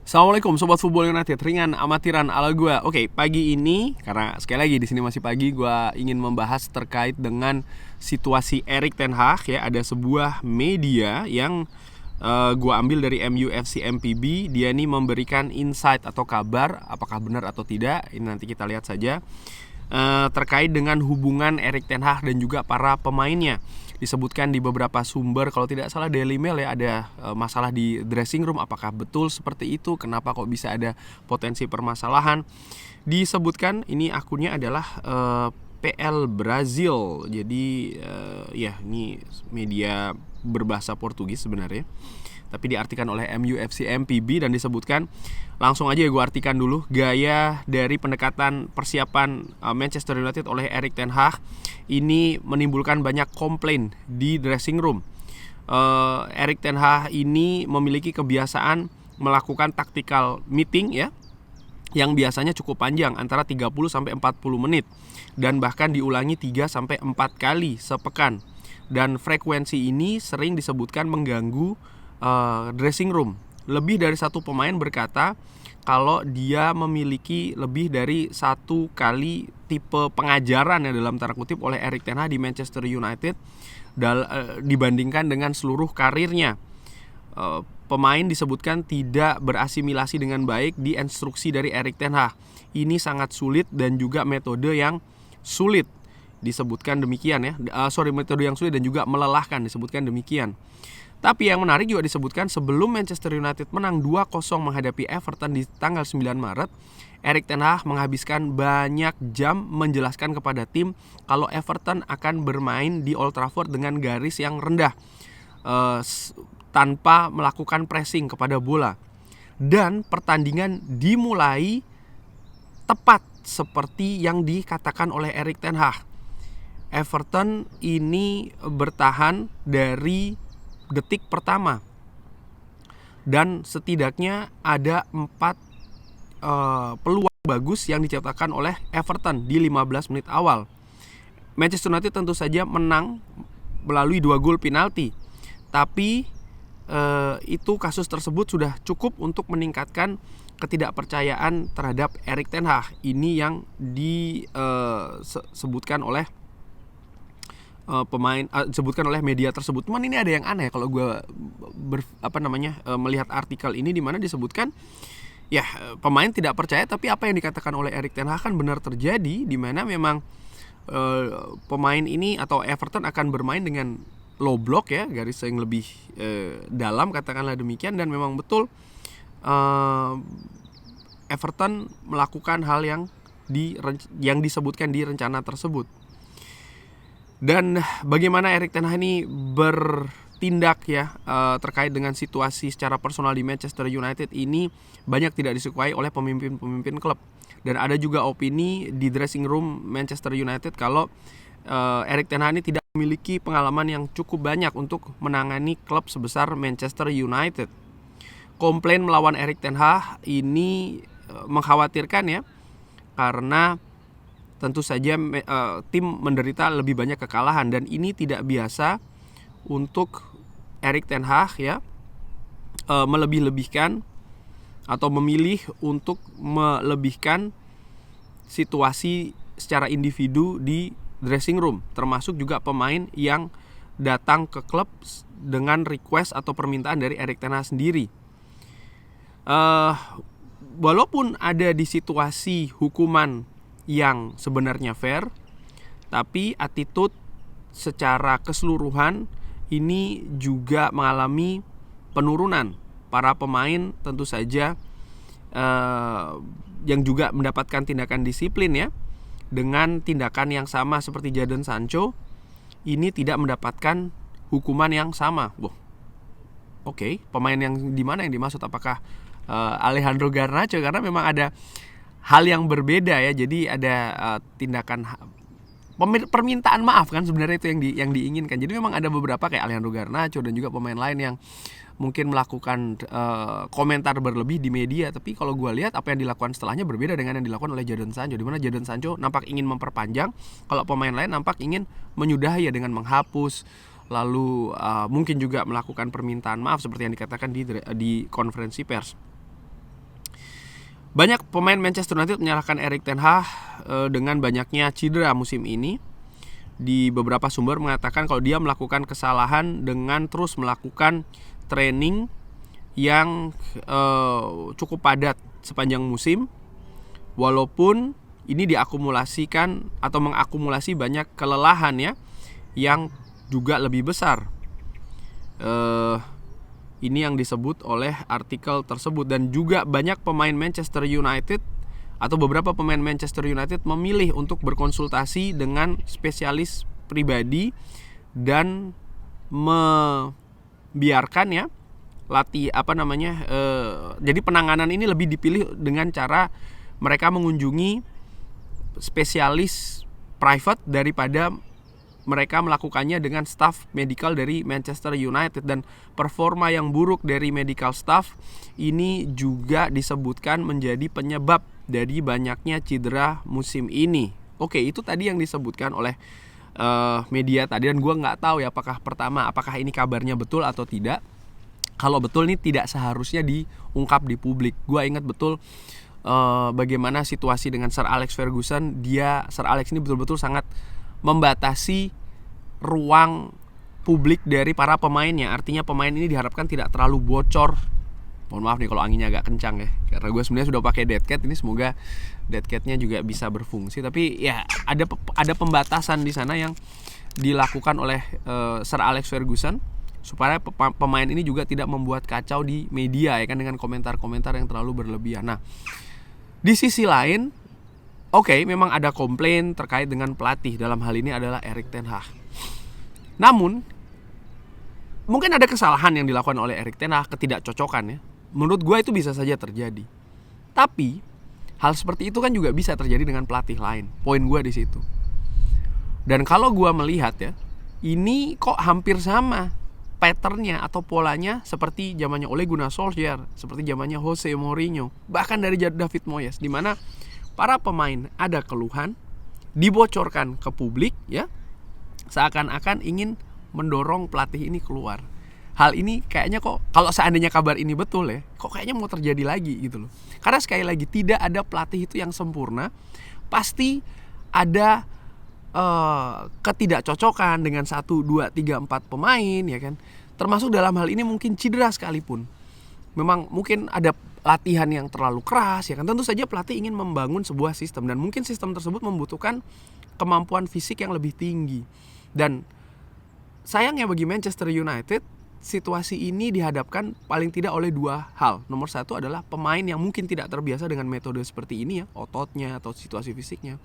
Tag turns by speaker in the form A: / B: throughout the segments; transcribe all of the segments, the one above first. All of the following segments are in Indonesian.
A: Assalamualaikum Sobat Football United, ringan amatiran ala gue. Oke, pagi ini, karena sekali lagi di sini masih pagi, gue ingin membahas terkait dengan situasi Erik ten Hag ya. Ada sebuah media yang gue ambil dari MUFC MPB. Dia nih memberikan insight atau kabar, apakah benar atau tidak, ini nanti kita lihat saja. Terkait dengan hubungan Erik ten Hag dan juga para pemainnya. Disebutkan di beberapa sumber, kalau tidak salah Daily Mail ya, ada masalah di dressing room. Apakah betul seperti itu? Kenapa kok bisa ada potensi permasalahan? Disebutkan ini akunnya adalah PL Brazil. Jadi ya ini media berbahasa Portugis sebenarnya, tapi diartikan oleh MUFC MPB dan disebutkan, langsung aja gue artikan dulu gaya dari pendekatan persiapan Manchester United oleh Erik ten Hag ini menimbulkan banyak komplain di dressing room. Erik ten Hag ini memiliki kebiasaan melakukan tactical meeting ya, yang biasanya cukup panjang, antara 30 sampai 40 menit dan bahkan diulangi 3 sampai 4 kali sepekan. Dan frekuensi ini sering disebutkan mengganggu dressing room. Lebih dari satu pemain berkata kalau dia memiliki lebih dari satu kali tipe pengajaran ya dalam tanda kutip oleh Erik ten Hag di Manchester United dibandingkan dengan seluruh karirnya. Pemain disebutkan tidak berasimilasi dengan baik di instruksi dari Erik ten Hag. Ini sangat sulit dan juga metode yang sulit, disebutkan demikian ya. Metode yang sulit dan juga melelahkan, disebutkan demikian. Tapi yang menarik juga disebutkan, sebelum Manchester United menang 2-0 menghadapi Everton di tanggal 9 Maret, Erik ten Hag menghabiskan banyak jam menjelaskan kepada tim kalau Everton akan bermain di Old Trafford dengan garis yang rendah, tanpa melakukan pressing kepada bola. Dan pertandingan dimulai tepat seperti yang dikatakan oleh Erik ten Hag. Everton ini bertahan dari detik pertama dan setidaknya ada 4 peluang bagus yang diciptakan oleh Everton di 15 menit awal. Manchester United tentu saja menang melalui 2 gol penalti, tapi itu kasus tersebut sudah cukup untuk meningkatkan ketidakpercayaan terhadap Erik ten Hag. Ini yang disebutkan oleh sebutkan oleh media tersebut. Cuman ini ada yang aneh kalau gue melihat artikel ini, di mana disebutkan ya pemain tidak percaya, tapi apa yang dikatakan oleh Erik ten Hag kan benar terjadi, di mana memang pemain ini atau Everton akan bermain dengan low block ya, garis yang lebih dalam, katakanlah demikian, dan memang betul Everton melakukan hal yang disebutkan di rencana tersebut. Dan bagaimana Erik ten Hag ini bertindak ya terkait dengan situasi secara personal di Manchester United ini banyak tidak disukai oleh pemimpin-pemimpin klub. Dan ada juga opini di dressing room Manchester United kalau Erik ten Hag ini tidak memiliki pengalaman yang cukup banyak untuk menangani klub sebesar Manchester United. Komplain melawan Erik ten Hag ini mengkhawatirkan ya, karena tentu saja tim menderita lebih banyak kekalahan, dan ini tidak biasa untuk Erik ten Hag ya, melebih-lebihkan atau memilih untuk melebihkan situasi secara individu di dressing room, termasuk juga pemain yang datang ke klub dengan request atau permintaan dari Erik ten Hag sendiri. Walaupun ada di situasi hukuman yang sebenarnya fair, tapi attitude secara keseluruhan ini juga mengalami penurunan. Para pemain tentu saja yang juga mendapatkan tindakan disiplin ya, dengan tindakan yang sama seperti Jadon Sancho ini tidak mendapatkan hukuman yang sama. Oke, pemain yang dimana yang dimaksud? Apakah Alejandro Garnacho? Karena memang ada hal yang berbeda ya. Jadi ada tindakan permintaan maaf kan sebenarnya itu yang diinginkan. Jadi memang ada beberapa kayak Alejandro Garnacho dan juga pemain lain yang mungkin melakukan komentar berlebih di media, tapi kalau gue lihat apa yang dilakukan setelahnya berbeda dengan yang dilakukan oleh Jadon Sancho, di mana Jadon Sancho nampak ingin memperpanjang, kalau pemain lain nampak ingin menyudahi ya dengan menghapus, lalu mungkin juga melakukan permintaan maaf seperti yang dikatakan di konferensi pers. Banyak pemain Manchester United menyalahkan Erik ten Hag dengan banyaknya cedera musim ini. Di beberapa sumber mengatakan kalau dia melakukan kesalahan dengan terus melakukan training yang cukup padat sepanjang musim, walaupun ini diakumulasikan atau mengakumulasi banyak kelelahan ya, yang juga lebih besar. Ini yang disebut oleh artikel tersebut. Dan juga banyak pemain Manchester United atau beberapa pemain Manchester United memilih untuk berkonsultasi dengan spesialis pribadi dan membiarkan ya jadi penanganan ini lebih dipilih dengan cara mereka mengunjungi spesialis private daripada mereka melakukannya dengan staff medical dari Manchester United. Dan performa yang buruk dari medical staff ini juga disebutkan menjadi penyebab dari banyaknya cedera musim ini. Oke, itu tadi yang disebutkan oleh media tadi, dan gue nggak tahu ya apakah ini kabarnya betul atau tidak. Kalau betul, ini tidak seharusnya diungkap di publik. Gue ingat betul bagaimana situasi dengan Sir Alex Ferguson. Sir Alex ini betul-betul sangat membatasi ruang publik dari para pemainnya. Artinya pemain ini diharapkan tidak terlalu bocor. Mohon maaf nih kalau anginnya agak kencang ya, karena gue sebenarnya sudah pakai dead cat. Ini semoga dead catnya juga bisa berfungsi. Tapi ya ada pembatasan di sana yang dilakukan oleh Sir Alex Ferguson supaya pemain ini juga tidak membuat kacau di media ya kan, dengan komentar-komentar yang terlalu berlebihan. Nah, di sisi lain, memang ada komplain terkait dengan pelatih, dalam hal ini adalah Erik ten Hag. Namun, mungkin ada kesalahan yang dilakukan oleh Erik ten Hag, ketidakcocokan ya. Menurut gue itu bisa saja terjadi. Tapi, hal seperti itu kan juga bisa terjadi dengan pelatih lain. Poin gue di situ. Dan kalau gue melihat ya, ini kok hampir sama patternnya atau polanya seperti zamannya Ole Gunnar Solskjaer, seperti zamannya Jose Mourinho, bahkan dari David Moyes, di mana para pemain ada keluhan, dibocorkan ke publik ya, seakan-akan ingin mendorong pelatih ini keluar. Hal ini kayaknya kok, kalau seandainya kabar ini betul ya, kok kayaknya mau terjadi lagi gitu loh. Karena sekali lagi, tidak ada pelatih itu yang sempurna. Pasti ada ketidakcocokan dengan 1, 2, 3, 4 pemain ya kan. Termasuk dalam hal ini mungkin cedera sekalipun. Memang mungkin ada latihan yang terlalu keras ya kan. Tentu saja pelatih ingin membangun sebuah sistem, dan mungkin sistem tersebut membutuhkan kemampuan fisik yang lebih tinggi. Dan sayangnya bagi Manchester United, situasi ini dihadapkan paling tidak oleh dua hal. Nomor satu adalah pemain yang mungkin tidak terbiasa dengan metode seperti ini ya, ototnya atau situasi fisiknya.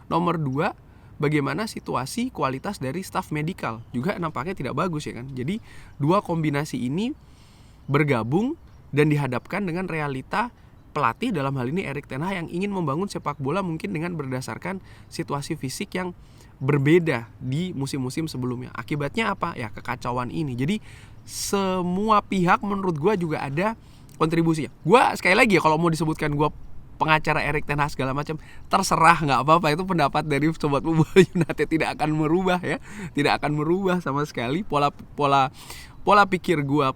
A: Nomor dua, bagaimana situasi kualitas dari staf medical juga nampaknya tidak bagus ya kan. Jadi dua kombinasi ini bergabung dan dihadapkan dengan realita pelatih, dalam hal ini Erik ten Hag, yang ingin membangun sepak bola mungkin dengan berdasarkan situasi fisik yang berbeda di musim-musim sebelumnya. Akibatnya apa? Ya kekacauan ini. Jadi semua pihak menurut gue juga ada kontribusinya. Gue sekali lagi ya, kalau mau disebutkan gue pengacara Erik ten Hag segala macam, terserah, nggak apa-apa. Itu pendapat dari Sobat Bobola United, tidak akan merubah ya, tidak akan merubah sama sekali pola pikir gue,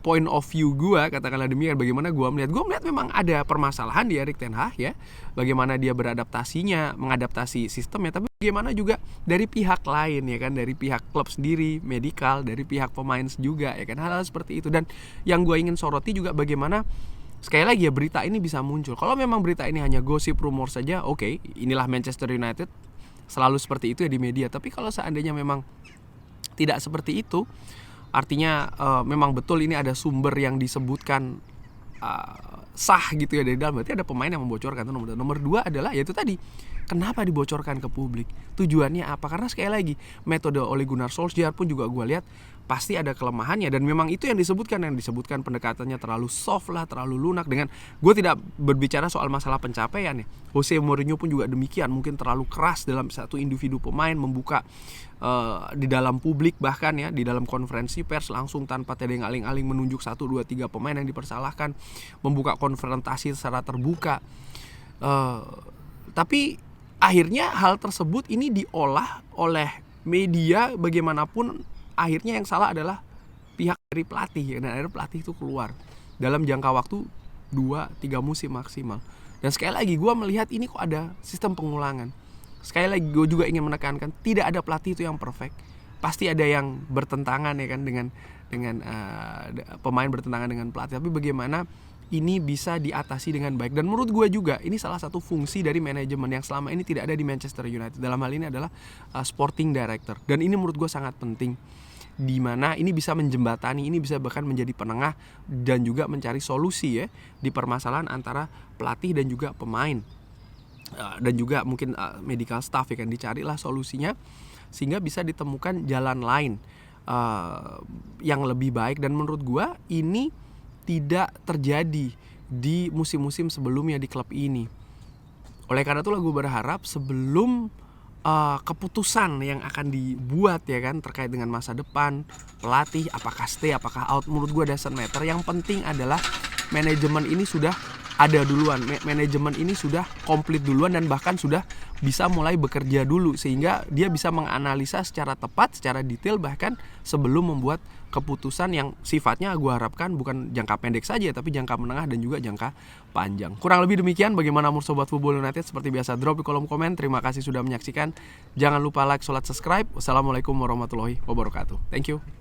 A: point of view gue, katakanlah demikian. Bagaimana gue melihat memang ada permasalahan di Erik ten Hag ya, bagaimana dia mengadaptasi sistemnya, tapi bagaimana juga dari pihak lain ya kan, dari pihak klub sendiri, medical, dari pihak pemain juga ya kan, hal-hal seperti itu. Dan yang gue ingin soroti juga bagaimana sekali lagi ya, berita ini bisa muncul. Kalau memang berita ini hanya gosip, rumor saja, inilah Manchester United, selalu seperti itu ya di media. Tapi kalau seandainya memang tidak seperti itu, artinya memang betul ini ada sumber yang disebutkan sah gitu ya dari dalam, berarti ada pemain yang membocorkan. Itu nomor dua adalah yaitu tadi, kenapa dibocorkan ke publik, tujuannya apa? Karena sekali lagi, metode Ole Gunnar Solskjaer pun juga gue lihat pasti ada kelemahannya, dan memang itu yang disebutkan pendekatannya terlalu soft lah, terlalu lunak. Dengan gue tidak berbicara soal masalah pencapaian ya, Jose Mourinho pun juga demikian, mungkin terlalu keras dalam satu individu pemain, membuka di dalam publik, bahkan ya di dalam konferensi pers langsung tanpa tedeng aling-aling menunjuk 1, 2, 3 pemain yang dipersalahkan, membuka konfrontasi secara terbuka. Tapi akhirnya hal tersebut ini diolah oleh media. Bagaimanapun akhirnya yang salah adalah pihak dari pelatih, dan akhirnya pelatih itu keluar dalam jangka waktu 2-3 musim maksimal. Dan sekali lagi gue melihat ini kok ada sistem pengulangan. Sekali lagi gue juga ingin menekankan, tidak ada pelatih itu yang perfect. Pasti ada yang bertentangan ya kan dengan pemain bertentangan dengan pelatih. Tapi bagaimana ini bisa diatasi dengan baik. Dan menurut gue juga ini salah satu fungsi dari manajemen yang selama ini tidak ada di Manchester United. Dalam hal ini adalah sporting director. Dan ini menurut gue sangat penting, di mana ini bisa menjembatani, ini bisa bahkan menjadi penengah dan juga mencari solusi ya di permasalahan antara pelatih dan juga pemain. Dan juga mungkin medical staff ya kan, dicarilah solusinya sehingga bisa ditemukan jalan lain yang lebih baik. Dan menurut gue ini tidak terjadi di musim-musim sebelumnya di klub ini. Oleh karena itulah gue berharap sebelum keputusan yang akan dibuat ya kan terkait dengan masa depan pelatih, apakah stay apakah out, menurut gue doesn't matter. Yang penting adalah manajemen ini sudah ada duluan, manajemen ini sudah komplit duluan dan bahkan sudah bisa mulai bekerja dulu sehingga dia bisa menganalisa secara tepat, secara detail bahkan sebelum membuat keputusan yang sifatnya gue harapkan bukan jangka pendek saja tapi jangka menengah dan juga jangka panjang. Kurang lebih demikian. Bagaimana menurut Sobat Football United? Seperti biasa drop di kolom komen. Terima kasih sudah menyaksikan. Jangan lupa like, subscribe. Wassalamualaikum warahmatullahi wabarakatuh. Thank you.